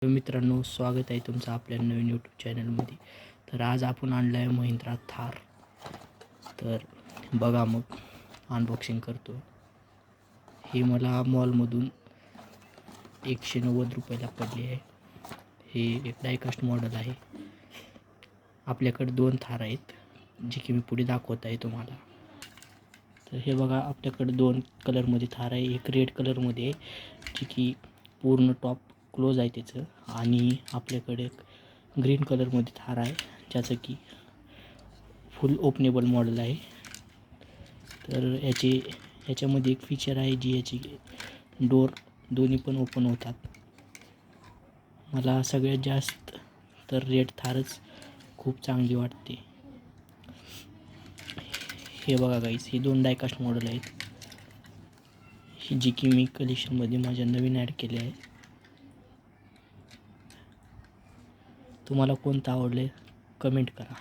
मित्रांनो, स्वागत आहे तुमचं आपल्या नवीन यूट्यूब चॅनलमध्ये. तर आज आपण आणलं आहे महिंद्रा थार. तर बघा, मग अनबॉक्सिंग करतो. हे मला मॉलमधून 190 रुपयाला पडले आहे. हे एक डायकास्ट मॉडेल आहे. आपल्याकडे 2 थार आहेत, जे की मी पुढे दाखवत आहे तुम्हाला. तर हे बघा, आपल्याकडे 2 कलरमध्ये थार आहे. एक रेड कलरमध्ये आहे, जे की पूर्ण टॉप क्लोज आहे त्याचं, आणि आपल्याकडे ग्रीन कलरमध्ये थार आहे, ज्याचं की फुल ओपनेबल मॉडेल आहे. तर याच्यामध्ये एक फीचर आहे, जी याची डोर दोन्ही पण ओपन होतात. मला सगळ्यात जास्त तर रेड थारच खूप चांगली वाटते. हे बघा गाईस, हे 2 डायकास्ट मॉडेल आहेत, जी की मी कलेक्शनमध्ये माझ्या नवीन ॲड केले आहे. तुम्हाला कोणतं आवडले कमेंट करा.